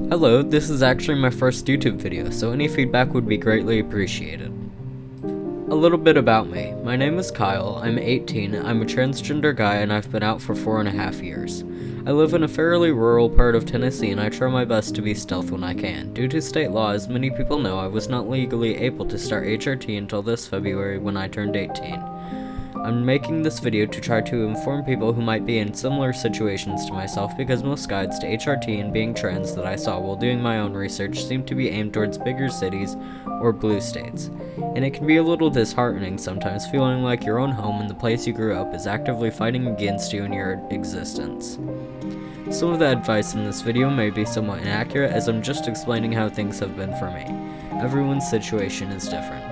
Hello, this is actually my first YouTube video, so any feedback would be greatly appreciated. A little bit about me. My name is Kyle, I'm 18, I'm a transgender guy, and I've been out for 4.5 years. I live in a fairly rural part of Tennessee, and I try my best to be stealth when I can. Due to state law, as many people know, I was not legally able to start HRT until this February when I turned 18. I'm making this video to try to inform people who might be in similar situations to myself, because most guides to HRT and being trans that I saw while doing my own research seem to be aimed towards bigger cities or blue states. And it can be a little disheartening sometimes, feeling like your own home and the place you grew up is actively fighting against you and your existence. Some of the advice in this video may be somewhat inaccurate, as I'm just explaining how things have been for me. Everyone's situation is different.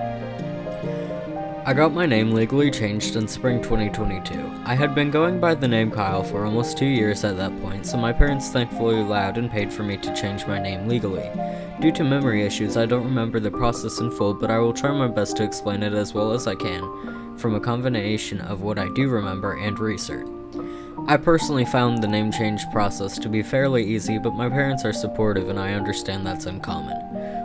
I got my name legally changed in spring 2022. I had been going by the name Kyle for almost 2 years at that point, so my parents thankfully allowed and paid for me to change my name legally. Due to memory issues, I don't remember the process in full, but I will try my best to explain it as well as I can, from a combination of what I do remember and research. I personally found the name change process to be fairly easy, but my parents are supportive and I understand that's uncommon.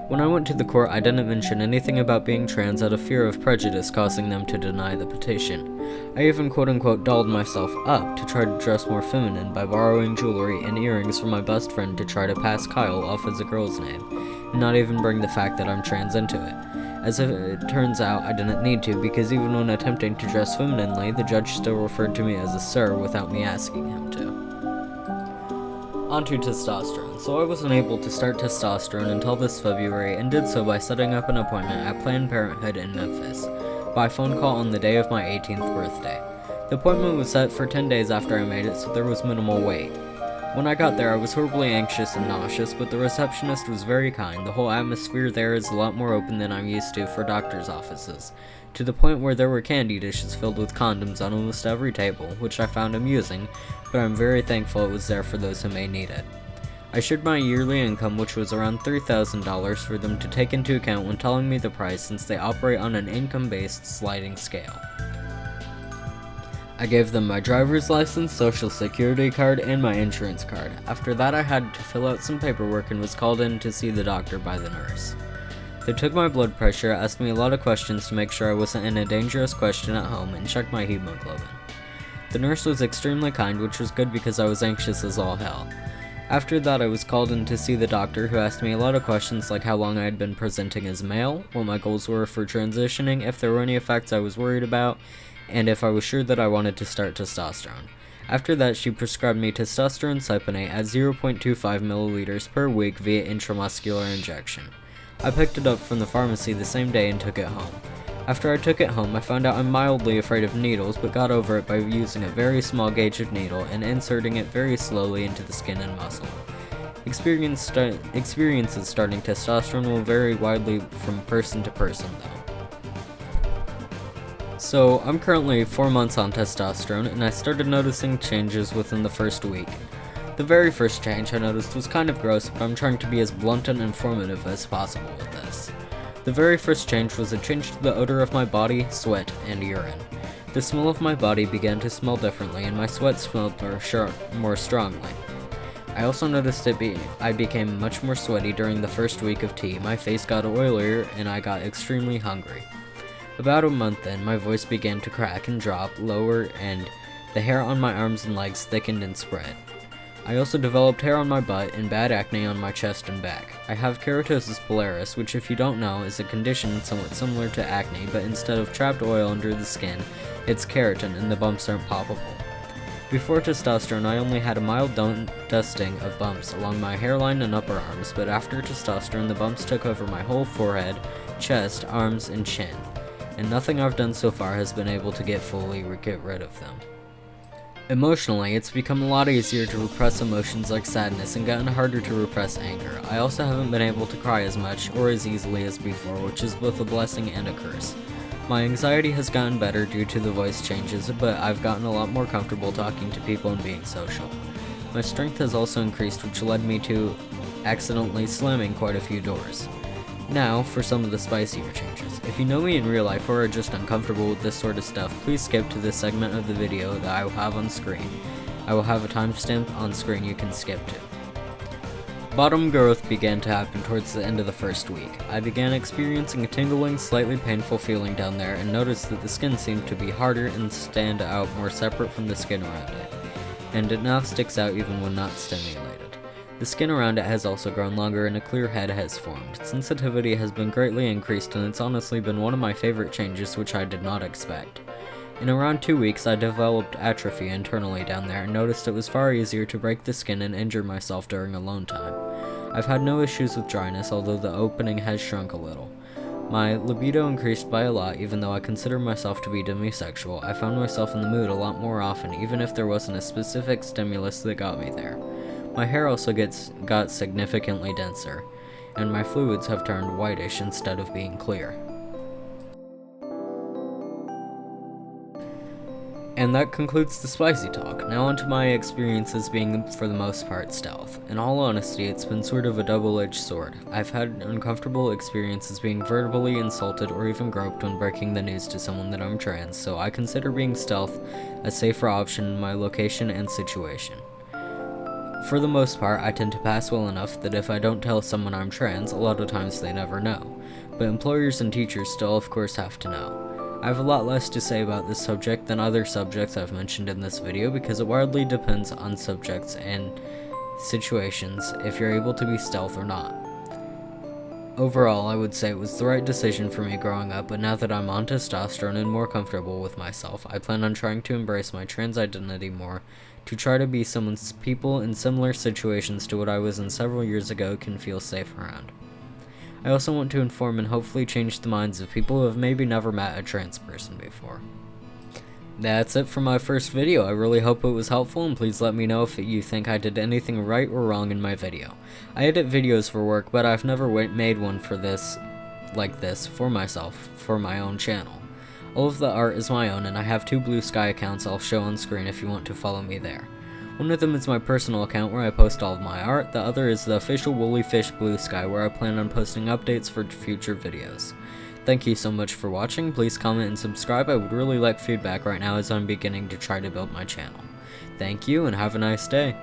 When I went to the court, I didn't mention anything about being trans out of fear of prejudice causing them to deny the petition. I even quote-unquote dolled myself up to try to dress more feminine by borrowing jewelry and earrings from my best friend to try to pass Kyle off as a girl's name, and not even bring the fact that I'm trans into it. As it turns out, I didn't need to, because even when attempting to dress femininely, the judge still referred to me as a sir without me asking him to. Onto testosterone. So I wasn't able to start testosterone until this February, and did so by setting up an appointment at Planned Parenthood in Memphis, by phone call on the day of my 18th birthday. The appointment was set for 10 days after I made it, so there was minimal wait. When I got there, I was horribly anxious and nauseous, but the receptionist was very kind. The whole atmosphere there is a lot more open than I'm used to for doctors' offices, to the point where there were candy dishes filled with condoms on almost every table, which I found amusing, but I'm very thankful it was there for those who may need it. I shared my yearly income, which was around $3,000, for them to take into account when telling me the price, since they operate on an income-based sliding scale. I gave them my driver's license, social security card, and my insurance card. After that, I had to fill out some paperwork and was called in to see the doctor by the nurse. They took my blood pressure, asked me a lot of questions to make sure I wasn't in a dangerous question at home, and checked my hemoglobin. The nurse was extremely kind, which was good because I was anxious as all hell. After that, I was called in to see the doctor, who asked me a lot of questions like how long I had been presenting as male, what my goals were for transitioning, if there were any effects I was worried about, and if I was sure that I wanted to start testosterone. After that, she prescribed me testosterone cypionate at 0.25 milliliters per week via intramuscular injection. I picked it up from the pharmacy the same day and took it home. After I took it home, I found out I'm mildly afraid of needles, but got over it by using a very small gauge of needle and inserting it very slowly into the skin and muscle. Experiences starting testosterone will vary widely from person to person, though. So, I'm currently 4 months on testosterone, and I started noticing changes within the first week. The very first change I noticed was kind of gross, but I'm trying to be as blunt and informative as possible with this. The very first change was a change to the odor of my body, sweat, and urine. The smell of my body began to smell differently, and my sweat smelled more strongly. I also noticed I became much more sweaty during the first week of T. My face got oilier, and I got extremely hungry. About a month in, my voice began to crack and drop lower, and the hair on my arms and legs thickened and spread. I also developed hair on my butt and bad acne on my chest and back. I have keratosis pilaris, which, if you don't know, is a condition somewhat similar to acne, but instead of trapped oil under the skin, it's keratin and the bumps aren't poppable. Before testosterone, I only had a mild dusting of bumps along my hairline and upper arms, but after testosterone, the bumps took over my whole forehead, chest, arms, and chin, and nothing I've done so far has been able to get rid of them. Emotionally, it's become a lot easier to repress emotions like sadness and gotten harder to repress anger. I also haven't been able to cry as much or as easily as before, which is both a blessing and a curse. My anxiety has gotten better due to the voice changes, but I've gotten a lot more comfortable talking to people and being social. My strength has also increased, which led me to accidentally slamming quite a few doors. Now, for some of the spicier changes. If you know me in real life or are just uncomfortable with this sort of stuff, please skip to this segment of the video that I will have on screen. I will have a timestamp on screen you can skip to. Bottom growth began to happen towards the end of the first week. I began experiencing a tingling, slightly painful feeling down there and noticed that the skin seemed to be harder and stand out more separate from the skin around it, and it now sticks out even when not stimulated. The skin around it has also grown longer and a clear head has formed. Sensitivity has been greatly increased and it's honestly been one of my favorite changes, which I did not expect. In around 2 weeks, I developed atrophy internally down there and noticed it was far easier to break the skin and injure myself during alone time. I've had no issues with dryness, although the opening has shrunk a little. My libido increased by a lot, even though I consider myself to be demisexual. I found myself in the mood a lot more often, even if there wasn't a specific stimulus that got me there. My hair also got significantly denser, and my fluids have turned whitish instead of being clear. And that concludes the spicy talk. Now onto my experiences being, for the most part, stealth. In all honesty, it's been sort of a double-edged sword. I've had uncomfortable experiences being verbally insulted or even groped when breaking the news to someone that I'm trans, so I consider being stealth a safer option in my location and situation. For the most part, I tend to pass well enough that if I don't tell someone I'm trans, a lot of times they never know. But employers and teachers still, of course, have to know. I have a lot less to say about this subject than other subjects I've mentioned in this video because it wildly depends on subjects and situations if you're able to be stealth or not. Overall, I would say it was the right decision for me growing up, but now that I'm on testosterone and more comfortable with myself, I plan on trying to embrace my trans identity more, to try to be someone's people in similar situations to what I was in several years ago can feel safe around. I also want to inform and hopefully change the minds of people who have maybe never met a trans person before. That's it for my first video. I really hope it was helpful, and please let me know if you think I did anything right or wrong in my video. I edit videos for work, but I've never made one for this, like this, for myself, for my own channel. All of the art is my own, and I have 2 Blue Sky accounts I'll show on screen if you want to follow me there. One of them is my personal account where I post all of my art, the other is the official Woolly Fish Blue Sky where I plan on posting updates for future videos. Thank you so much for watching, please comment and subscribe, I would really like feedback right now as I'm beginning to try to build my channel. Thank you and have a nice day.